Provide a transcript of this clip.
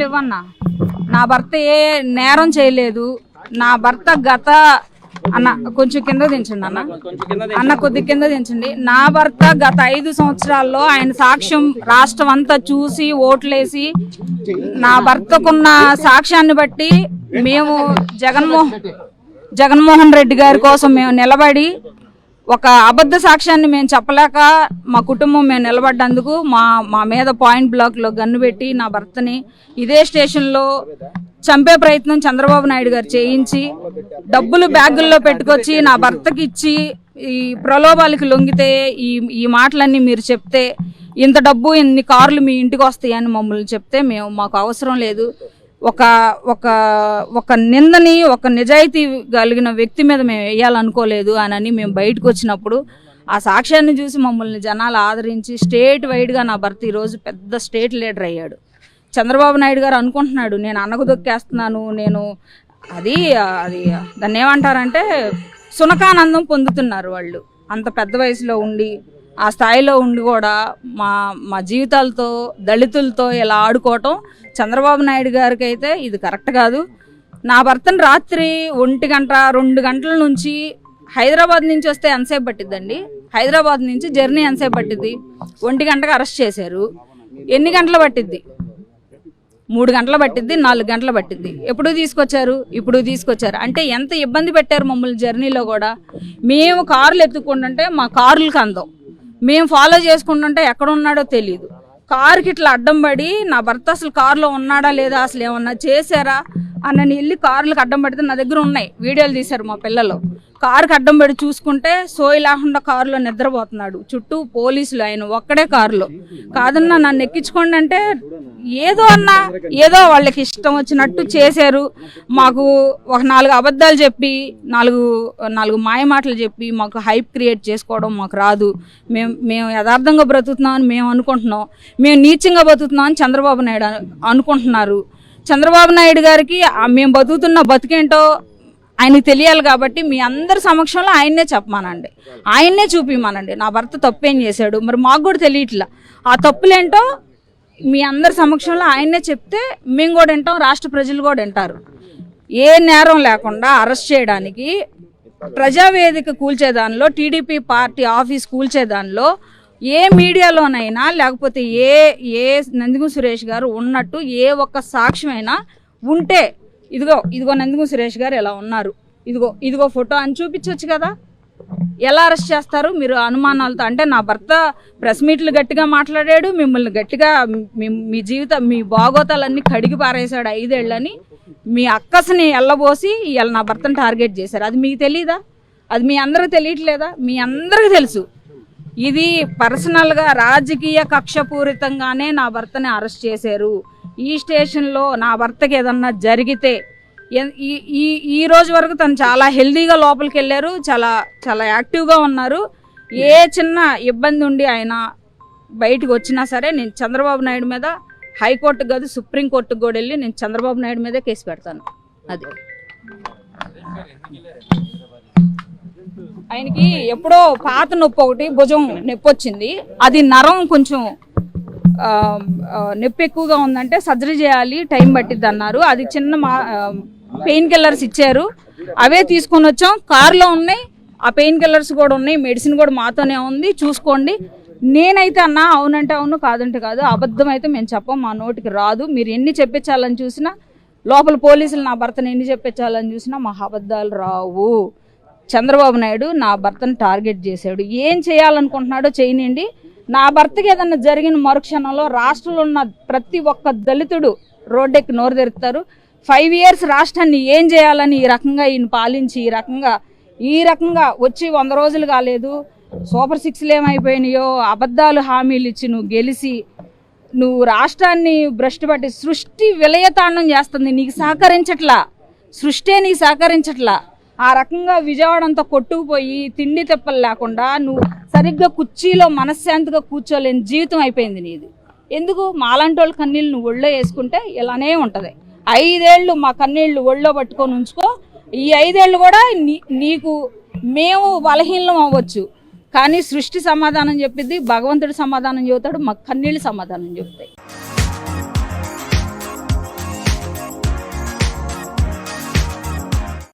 సాక్ష్యాలు ఇవ్వన్నా. నా భర్త ఏ నేరం చేయలేదు. నా భర్త గత అన్న కొంచెం కింద దించండి అన్న కొద్ది కింద దించండి. నా భర్త గత 5 సంవత్సరాల్లో ఆయన సాక్ష్యం రాష్ట్రం అంతా చూసి ఓట్లేసి నా భర్తకున్న సాక్ష్యాన్ని బట్టి మేము జగన్మోహన్ రెడ్డి గారి కోసం మేము నిలబడి ఒక అబద్ధ సాక్ష్యాన్ని మేము చెప్పలేక మా కుటుంబం మేము నిలబడ్డందుకు మా మీద పాయింట్ బ్లాక్లో గన్ను పెట్టి నా భర్తని ఇదే స్టేషన్లో చంపే ప్రయత్నం చంద్రబాబు నాయుడు గారు చేయించి డబ్బులు బ్యాగుల్లో పెట్టుకొచ్చి నా భర్తకి ఇచ్చి ఈ ప్రలోభాలకి లొంగితే ఈ మాటలన్నీ మీరు చెప్తే ఇంత డబ్బు ఇన్ని కార్లు మీ ఇంటికి వస్తాయని మమ్మల్ని చెప్తే మాకు అవసరం లేదు. ఒక నిందని ఒక నిజాయితీ కలిగిన వ్యక్తి మీద మేము వేయాలనుకోలేదు అని మేము బయటకు వచ్చినప్పుడు ఆ సాక్ష్యాన్ని చూసి మమ్మల్ని జనాలు ఆదరించి స్టేట్ వైడ్గా నా భర్త ఈరోజు పెద్ద స్టేట్ లీడర్ అయ్యాడు. చంద్రబాబు నాయుడు గారు అనుకుంటున్నాడు నేను అన్నకు దొక్కేస్తున్నాను, నేను అది దాన్ని ఏమంటారంటే సునకానందం పొందుతున్నారు వాళ్ళు. అంత పెద్ద వయసులో ఉండి ఆ స్థాయిలో ఉండి కూడా మా జీవితాలతో దళితులతో ఇలా ఆడుకోవటం చంద్రబాబు నాయుడు గారికి అయితే ఇది కరెక్ట్ కాదు. నా భర్తను రాత్రి 1 గంట 2 గంటల నుంచి హైదరాబాద్ నుంచి వస్తే ఎంతసేపు పట్టిద్దండి? హైదరాబాద్ నుంచి జర్నీ ఎంతసేపు పట్టిద్ది? 1 గంటకు అరెస్ట్ చేశారు. ఎన్ని గంటలు పట్టిద్ది? 3 గంటలు పట్టిద్ది, 4 గంటలు పట్టిద్ది. ఎప్పుడు తీసుకొచ్చారు అంటే ఎంత ఇబ్బంది పెట్టారు మమ్మల్ని జర్నీలో కూడా. మేము కార్లు ఎత్తుకుంటుంటే మా కార్లకు అందం, మేము ఫాలో చేసుకుంటుంటే ఎక్కడ ఉన్నాడో తెలియదు. కారుకి ఇట్లా అడ్డం పడి నా భర్త అసలు కారులో ఉన్నాడా లేదా, అసలు ఏమన్నా చేశారా అన్నని వెళ్ళి కార్లకు అడ్డం పడితే నా దగ్గర ఉన్నాయి, వీడియోలు తీశారు మా పిల్లలు. కారుకి అడ్డం పడి చూసుకుంటే సోయి లేకుండా కారులో నిద్రపోతున్నాడు, చుట్టూ పోలీసులు, ఆయన ఒక్కడే కారులో. కాదన్నా నన్ను ఎక్కించుకోండి అంటే ఏదో వాళ్ళకి ఇష్టం వచ్చినట్టు చేశారు. మాకు ఒక 4 అబద్ధాలు చెప్పి 4 మాయ మాటలు చెప్పి మాకు హైప్ క్రియేట్ చేసుకోవడం మాకు రాదు. మేము యథార్థంగా బ్రతుకుతున్నామని మేము అనుకుంటున్నాం, మేము నీచంగా బతుకుతున్నామని చంద్రబాబు నాయుడు అనుకుంటున్నారు. చంద్రబాబు నాయుడు గారికి మేము బతుకుతున్న బతుకేంటో ఆయనకి తెలియాలి కాబట్టి మీ అందరి సమక్షంలో ఆయన్నే చెప్పమానండి, ఆయన్నే చూపిమానండి. నా భర్త తప్పేం చేశాడు మరి మాకు కూడా తెలియట్లా. ఆ తప్పులేంటో మీ అందరి సమక్షంలో ఆయన్నే చెప్తే మేము కూడా వింటాం, రాష్ట్ర ప్రజలు కూడా వింటారు. ఏ నేరం లేకుండా అరెస్ట్ చేయడానికి ప్రజావేదిక కూల్చేదానిలో, టీడీపీ పార్టీ ఆఫీస్ కూల్చేదానిలో ఏ మీడియాలోనైనా లేకపోతే ఏ నందిగం సురేష్ గారు ఉన్నట్టు ఏ ఒక్క సాక్ష్యమైనా ఉంటే ఇదిగో నందిగం సురేష్ గారు ఎలా ఉన్నారు, ఇదిగో ఫోటో అని చూపించవచ్చు కదా. ఎలా అరెస్ట్ చేస్తారు మీరు అనుమానాలతో? అంటే నా భర్త ప్రెస్ మీట్లు గట్టిగా మాట్లాడాడు, మిమ్మల్ని గట్టిగా మీ బాగోతాలన్నీ కడిగి పారేశాడు 5 ఏళ్ళని మీ అక్కసని ఎల్లబోసి ఇవాళ నా భర్తను టార్గెట్ చేశారు. అది మీకు తెలీదా? అది మీ అందరికి తెలియట్లేదా? మీ అందరికి తెలుసు. ఇది పర్సనల్గా రాజకీయ కక్షపూరితంగానే నా భర్తని అరెస్ట్ చేశారు. ఈ స్టేషన్లో నా భర్తకి ఏదన్నా జరిగితే ఈ రోజు వరకు తను చాలా హెల్దీగా లోపలికి వెళ్ళారు, చాలా చాలా యాక్టివ్గా ఉన్నారు. ఏ చిన్న ఇబ్బంది ఉండి ఆయన బయటకు వచ్చినా సరే నేను చంద్రబాబు నాయుడు మీద హైకోర్టుకు కాదు సుప్రీంకోర్టుకు కూడా వెళ్ళి నేను చంద్రబాబు నాయుడు మీదే కేసు పెడతాను. అది ఆయనకి ఎప్పుడో పాత నొప్పి ఒకటి భుజం నొప్పి వచ్చింది, అది నరం కొంచెం నొప్పి ఎక్కువగా ఉందంటే సర్జరీ చేయాలి, టైం పట్టిద్ది అన్నారు. అది చిన్న పెయిన్ కిల్లర్స్ ఇచ్చారు, అవే తీసుకొని వచ్చాం. కారులో ఉన్నాయి, ఆ పెయిన్ కిల్లర్స్ కూడా ఉన్నాయి, మెడిసిన్ కూడా మాతోనే ఉంది, చూసుకోండి. నేనైతే అన్నా అవునంటే అవును, కాదంటే కాదు, అబద్ధం అయితే మేము చెప్పం, మా నోటికి రాదు. మీరు ఎన్ని చెప్పించాలని చూసినా, లోపల పోలీసులు నా భర్తను ఎన్ని చెప్పించాలని చూసినా మా అబద్ధాలు రావు. చంద్రబాబు నాయుడు నా భర్తను టార్గెట్ చేశాడు, ఏం చేయాలనుకుంటున్నాడో చేయనండి. నా భర్తకి ఏదన్నా జరిగిన మరుక్షణంలో రాష్ట్రంలో ఉన్న ప్రతి ఒక్క దళితుడు రోడ్డెక్కి నోరు తెరుస్తారు. 5 years రాష్ట్రాన్ని ఏం చేయాలని ఈ రకంగా ఈయన పాలించి ఈ రకంగా వచ్చి 100 రోజులు కాలేదు, సూపర్ 6లు ఏమైపోయినాయో, అబద్ధాలు హామీలు ఇచ్చి నువ్వు గెలిచి నువ్వు రాష్ట్రాన్ని భ్రష్టు పట్టి సృష్టి విలయతాండం చేస్తుంది, నీకు సహకరించట్లా, సృష్టి నీకు సహకరించట్లా. ఆ రకంగా విజయవాడ అంతా కొట్టుకుపోయి తిండి తిప్పలు లేకుండా నువ్వు సరిగ్గా కుర్చీలో మనశ్శాంతిగా కూర్చోలేని జీవితం అయిపోయింది నీది. ఎందుకు మాలాంటి వాళ్ళ కన్నీళ్ళు నువ్వు ఒళ్ళో వేసుకుంటే ఇలానే ఉంటుంది. 5 ఏళ్ళు మా కన్నీళ్ళు ఒళ్ళో పట్టుకొని ఉంచుకో. ఈ 5 ఏళ్ళు కూడా నీకు మేము బలహీనం అవ్వచ్చు, కానీ సృష్టి సమాధానం చెప్పిద్ది, భగవంతుడి సమాధానం చెబుతాడు, మా కన్నీళ్ళు సమాధానం చెబుతాయి.